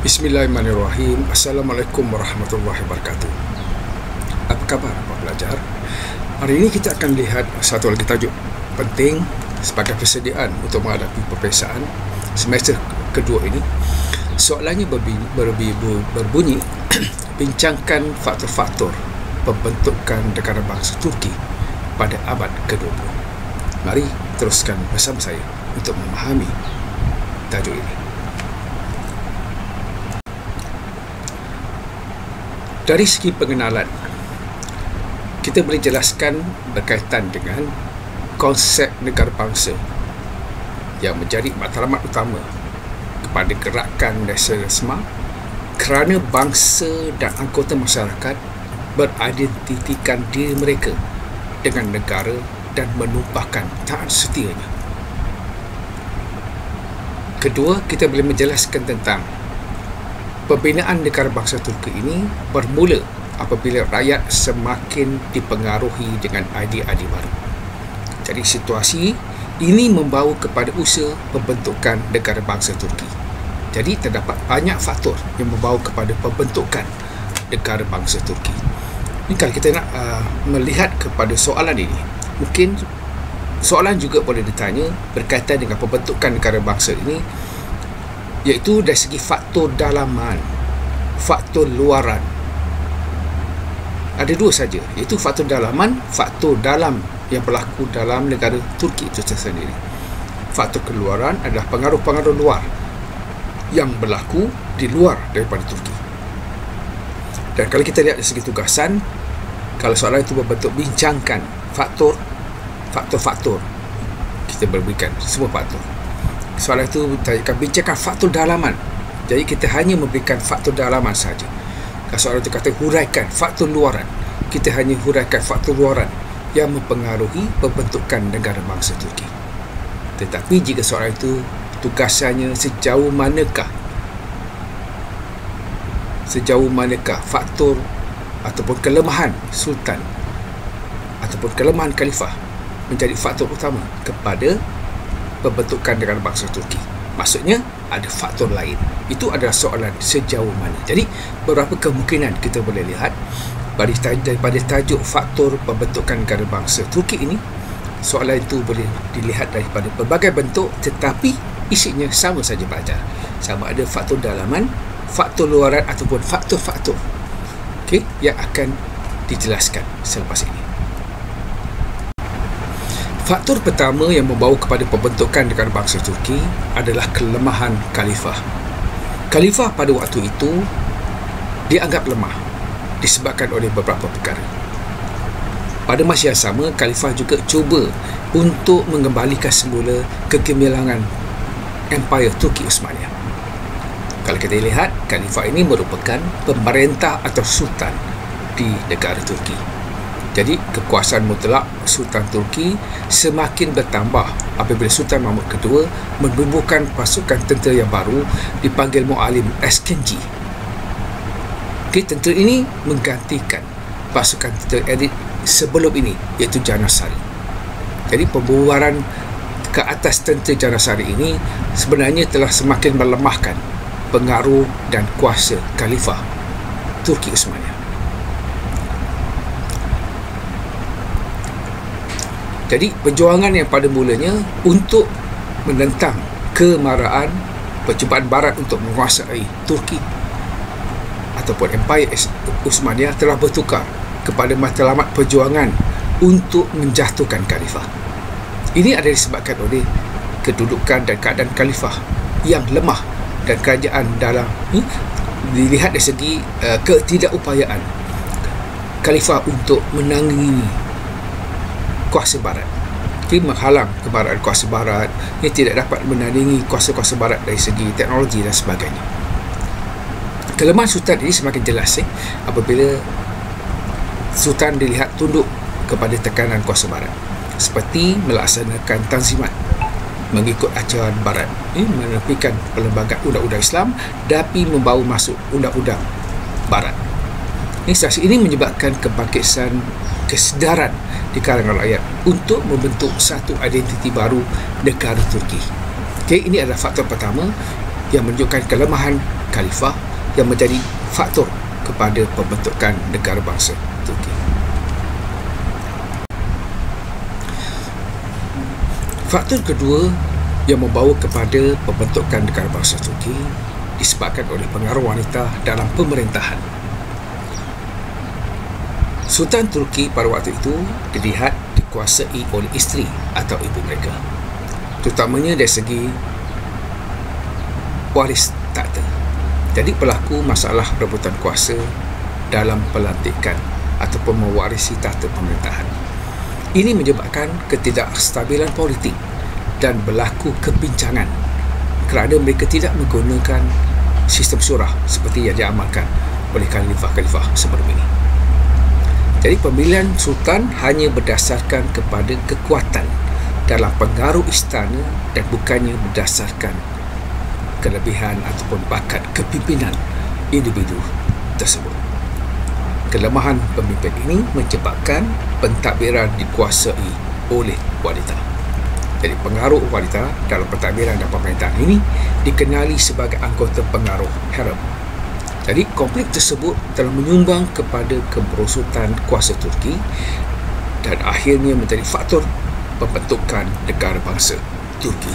Bismillahirrahmanirrahim. Assalamualaikum warahmatullahi wabarakatuh. Apa khabar para pelajar? Hari ini kita akan lihat satu lagi tajuk penting sebagai persediaan untuk menghadapi peperiksaan semester kedua ini. Soalannya berbunyi bincangkan faktor-faktor pembentukan negara bangsa Turki pada abad ke-20. Mari teruskan bersama saya untuk memahami tajuk ini. Dari segi pengenalan, kita boleh jelaskan berkaitan dengan konsep negara bangsa yang menjadi matlamat utama kepada gerakan nasionalisme kerana bangsa dan anggota masyarakat beridentifikan diri mereka dengan negara dan menumpahkan taat setianya. Kedua, kita boleh menjelaskan tentang pembinaan negara bangsa Turki ini bermula apabila rakyat semakin dipengaruhi dengan idea-idea baru. Jadi situasi ini membawa kepada usaha pembentukan negara bangsa Turki. Jadi terdapat banyak faktor yang membawa kepada pembentukan negara bangsa Turki. Ini kalau kita nak melihat kepada soalan ini, mungkin soalan juga boleh ditanya berkaitan dengan pembentukan negara bangsa ini, iaitu dari segi faktor dalaman, faktor luaran. Ada dua saja, iaitu faktor dalaman, faktor dalam yang berlaku dalam negara Turki itu sendiri. Faktor keluaran adalah pengaruh-pengaruh luar yang berlaku di luar daripada Turki. Dan kalau kita lihat dari segi tugasan, kalau soalan itu berbentuk bincangkan faktor-faktor, kita berikan semua faktor. Soalan itu akan bincangkan faktor dalaman. Jadi kita hanya memberikan faktor dalaman saja. Kalau soalan itu kata huraikan faktor luaran, kita hanya huraikan faktor luaran yang mempengaruhi pembentukan negara bangsa Turki. Tetapi jika soalan itu tugasannya sejauh manakah faktor ataupun kelemahan sultan ataupun kelemahan khalifah menjadi faktor utama kepada pembentukan negara bangsa Turki, maksudnya ada faktor lain. Itu adalah soalan sejauh mana. Jadi beberapa kemungkinan kita boleh lihat daripada tajuk faktor pembentukan negara bangsa Turki ini. Soalan itu boleh dilihat daripada pelbagai bentuk, tetapi isinya sama saja pelajar. Sama ada faktor dalaman, faktor luaran ataupun faktor-faktor yang akan dijelaskan selepas ini. Faktor pertama yang membawa kepada pembentukan negara bangsa Turki adalah kelemahan khalifah. Khalifah pada waktu itu dianggap lemah disebabkan oleh beberapa perkara. Pada masa yang sama, khalifah juga cuba untuk mengembalikan semula kegemilangan Empire Turki Osmania. Kalau kita lihat, khalifah ini merupakan pemerintah atau sultan di negara Turki. Jadi kekuasaan mutlak Sultan Turki semakin bertambah apabila Sultan Mahmud II menubuhkan pasukan tentera yang baru dipanggil Mu'alim Eskenci. Tentera ini menggantikan pasukan tentera elit sebelum ini, iaitu Janasari. Jadi pembubaran ke atas tentera Janasari ini sebenarnya telah semakin melemahkan pengaruh dan kuasa Khalifah Turki Osmania. Jadi perjuangan yang pada mulanya untuk menentang kemarahan percubaan barat untuk menguasai Turki ataupun Empire Osmania telah bertukar kepada matlamat perjuangan untuk menjatuhkan khalifah. Ini adalah disebabkan oleh kedudukan dan keadaan khalifah yang lemah dan kerajaan dalam dilihat dari segi ketidakupayaan khalifah untuk menangani kuasa barat. Menghalang kemarahan kuasa barat yang tidak dapat menandingi kuasa-kuasa barat dari segi teknologi dan sebagainya. Kelemahan sultan ini semakin jelas apabila sultan dilihat tunduk kepada tekanan kuasa barat, seperti melaksanakan tanzimat mengikut ajaran barat, menepikan perlembagaan undang-undang Islam tapi membawa masuk undang-undang barat. Situasi ini menyebabkan kebangkitan kesedaran di kalangan rakyat untuk membentuk satu identiti baru negara Turki. Ini adalah faktor pertama yang menunjukkan kelemahan khalifah yang menjadi faktor kepada pembentukan negara bangsa Turki. Faktor kedua yang membawa kepada pembentukan negara bangsa Turki disebabkan oleh pengaruh wanita dalam pemerintahan. Sultan Turki pada waktu itu dilihat dikuasai oleh isteri atau ibu mereka, terutamanya dari segi waris takhta. Jadi berlaku masalah rebutan kuasa dalam pelantikan ataupun mewarisi takhta pemerintahan. Ini menyebabkan ketidakstabilan politik dan berlaku kebincangan kerana mereka tidak menggunakan sistem syurah seperti yang diamalkan oleh khalifah-khalifah sebelum ini. Jadi pemilihan sultan hanya berdasarkan kepada kekuatan dalam pengaruh istana dan bukannya berdasarkan kelebihan ataupun bakat kepimpinan individu tersebut. Kelemahan pemimpin ini menyebabkan pentadbiran dikuasai oleh wanita. Jadi pengaruh wanita dalam pentadbiran dan pemerintahan ini dikenali sebagai anggota pengaruh harem. Jadi konflik tersebut telah menyumbang kepada kemerosotan kuasa Turki dan akhirnya menjadi faktor pembentukan negara bangsa Turki.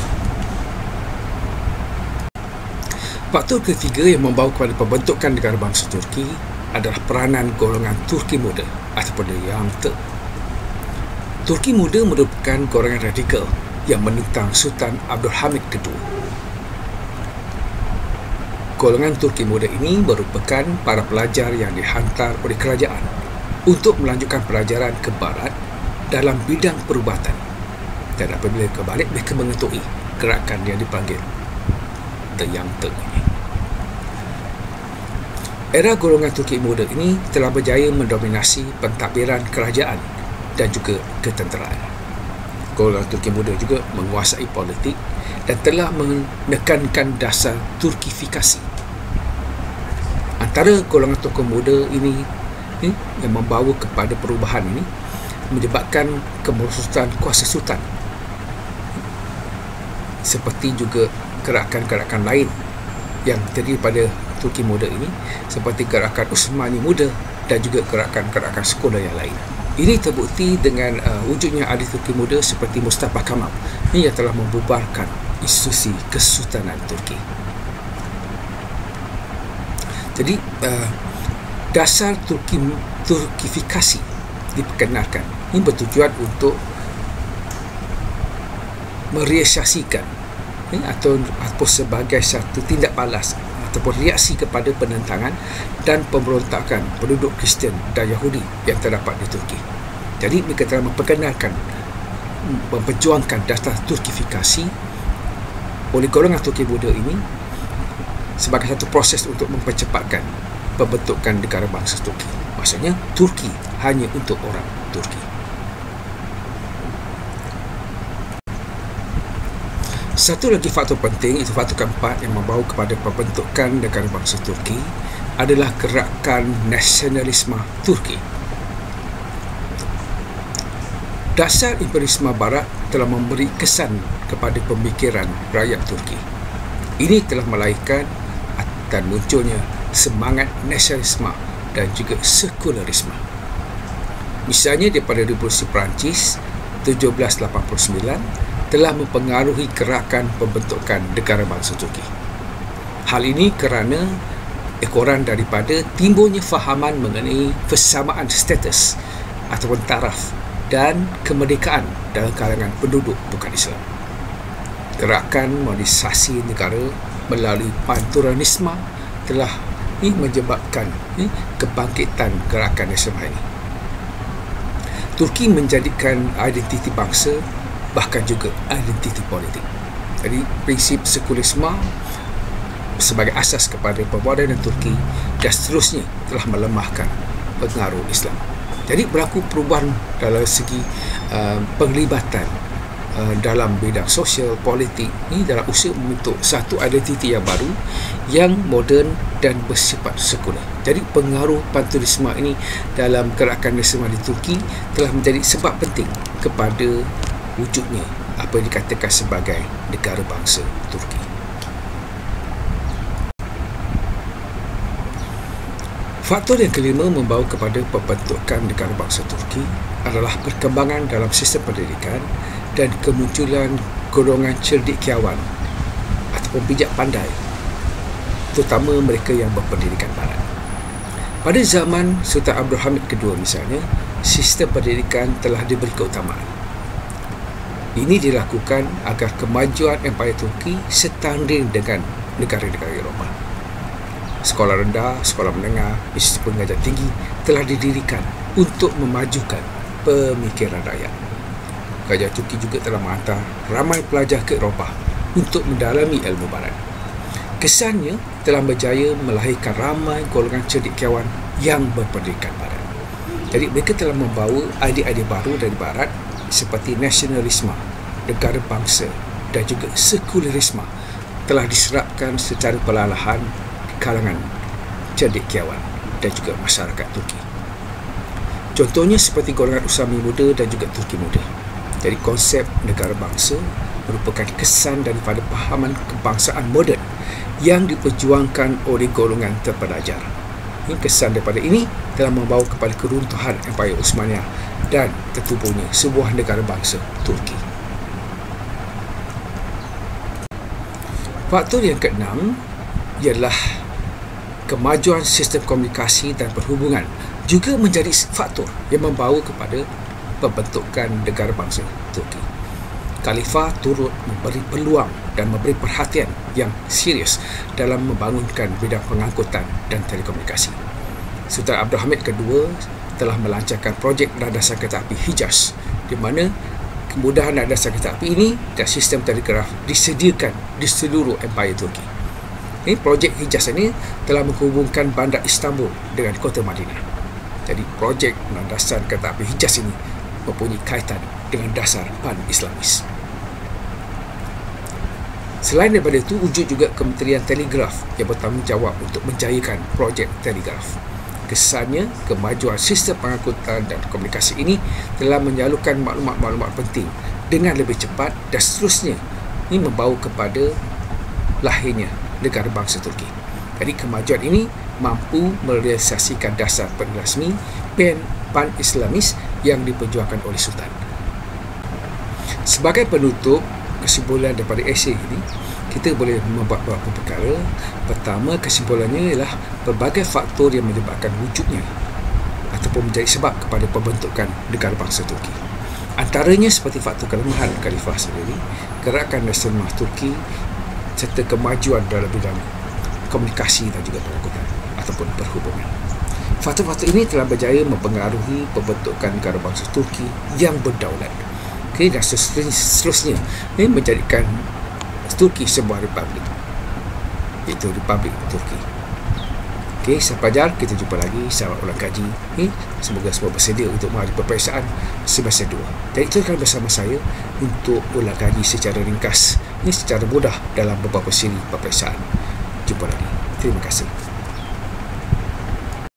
Faktor ketiga yang membawa kepada pembentukan negara bangsa Turki adalah peranan golongan Turki muda ataupun Young Turk. Turki muda merupakan golongan radikal yang menentang Sultan Abdul Hamid II. Golongan Turki muda ini merupakan para pelajar yang dihantar oleh kerajaan untuk melanjutkan pelajaran ke barat dalam bidang perubatan. Dan apabila ke balik, mereka mengetui gerakan yang dipanggil The Young Turk ini. Era golongan Turki muda ini telah berjaya mendominasi pentadbiran kerajaan dan juga ketenteraan. Golongan Turki muda juga menguasai politik dan telah menekankan dasar Turkifikasi. Antara golongan Turki muda ini yang membawa kepada perubahan ini menyebabkan kemerosotan kuasa sultan, seperti juga gerakan-gerakan lain yang terdiri pada Turki muda ini, seperti gerakan Utsmani muda dan juga gerakan-gerakan sekolah yang lain. Ini terbukti dengan wujudnya ahli Turki muda seperti Mustafa Kemal yang telah membubarkan institusi Kesultanan Turki. Jadi dasar Turkifikasi diperkenalkan. Ini bertujuan untuk merealisasikan atau sebagai satu tindak balas ataupun reaksi kepada penentangan dan pemberontakan penduduk Kristian dan Yahudi yang terdapat di Turki. Jadi mereka telah memperjuangkan dasar Turkifikasi oleh golongan Turki muda ini sebagai satu proses untuk mempercepatkan pembentukan negara bangsa Turki. Maksudnya Turki hanya untuk orang Turki. Satu lagi faktor penting, itu faktor keempat yang membawa kepada pembentukan negara bangsa Turki, adalah gerakan nasionalisme Turki. Dasar imperialisme barat telah memberi kesan kepada pemikiran rakyat Turki. Ini telah melahirkan dan munculnya semangat nasionalisme dan juga sekularisme. Misalnya daripada Revolusi Perancis 1789 telah mempengaruhi gerakan pembentukan negara bangsa Turki. Hal ini kerana ekoran daripada timbulnya fahaman mengenai persamaan status ataupun taraf dan kemerdekaan dalam kalangan penduduk bukan Islam. Gerakan modernisasi negara melalui panturanisme telah menyebabkan kebangkitan gerakan nasional ini. Turki menjadikan identiti bangsa bahkan juga identiti politik. Jadi prinsip sekularisme sebagai asas kepada permodernan Turki dan seterusnya telah melemahkan pengaruh Islam. Jadi berlaku perubahan dalam segi penglibatan dalam bidang sosial, politik ini dalam usaha membentuk satu identiti yang baru yang moden dan bersifat sekular. Jadi pengaruh panturisme ini dalam gerakan nasional di Turki telah menjadi sebab penting kepada wujudnya apa yang dikatakan sebagai negara bangsa Turki. Faktor yang kelima membawa kepada pembentukan negara bangsa Turki adalah perkembangan dalam sistem pendidikan dan kemunculan golongan cendekiawan ataupun bijak pandai, terutama mereka yang berpendidikan barat. Pada zaman Sultan Abdul Hamid II misalnya, sistem pendidikan telah diberi keutamaan. Ini dilakukan agar kemajuan Empayar Turki setanding dengan negara-negara Eropah. Sekolah rendah, sekolah menengah, institusi pengajian tinggi telah didirikan untuk memajukan pemikiran rakyat. Kerajaan Turki juga telah menghantar ramai pelajar ke Eropah untuk mendalami ilmu barat. Kesannya telah berjaya melahirkan ramai golongan cendekiawan yang berpendidikan barat. Jadi mereka telah membawa idea-idea baru dari barat seperti nasionalisme, negara bangsa dan juga sekulerisme telah diserapkan secara perlahan di kalangan cendekiawan dan juga masyarakat Turki. Contohnya seperti golongan Usami muda dan juga Turki muda. Jadi konsep negara bangsa merupakan kesan daripada pahaman kebangsaan moden yang diperjuangkan oleh golongan terpelajar. Kesan daripada ini telah membawa kepada keruntuhan Empayar Osmania dan tertubuhnya sebuah negara bangsa Turki. Faktor yang keenam ialah kemajuan sistem komunikasi dan perhubungan juga menjadi faktor yang membawa kepada pembentukan negara bangsa Turki. Khalifah turut memberi peluang dan memberi perhatian yang serius dalam membangunkan bidang pengangkutan dan telekomunikasi. Sultan Abdul Hamid II telah melancarkan projek landasan kereta api Hijaz, di mana kemudahan landasan kereta api ini dan sistem telegraf disediakan di seluruh Empayar Turki. Ini projek Hijaz ini telah menghubungkan bandar Istanbul dengan kota Madinah. Jadi projek landasan kereta api Hijaz ini mempunyai kaitan dengan dasar pan-Islamis. Selain daripada itu, wujud juga Kementerian Telegraf yang bertanggungjawab untuk menjayakan projek telegraf. Kesannya, kemajuan sistem pengangkutan dan komunikasi ini telah menyalurkan maklumat-maklumat penting dengan lebih cepat dan seterusnya. Ini membawa kepada lahirnya negara bangsa Turki. Jadi kemajuan ini mampu merealisasikan dasar pan-rasmi pan-Islamis yang diperjuangkan oleh Sultan. Sebagai penutup, kesimpulan daripada esei ini, kita boleh membuat beberapa perkara. Pertama, kesimpulannya ialah pelbagai faktor yang menyebabkan wujudnya ataupun menjadi sebab kepada pembentukan negara bangsa Turki. Antaranya seperti faktor kelemahan Khalifah sendiri, gerakan nasionalis Turki serta kemajuan dalam bidang komunikasi dan juga pengangkutan ataupun perhubungan. Faktor-faktor ini telah berjaya mempengaruhi pembentukan negara bangsa Turki yang berdaulat. Okay, dan seterusnya ini menjadikan Turki sebuah republik, iaitu Republik Turki. Okay, saya pelajar, kita jumpa lagi. Selamat ulang kaji. Semoga semua bersedia untuk menghadiri peperiksaan semester 2. Dan itu akan bersama saya untuk ulang kaji secara ringkas, secara mudah dalam beberapa siri peperiksaan. Jumpa lagi. Terima kasih.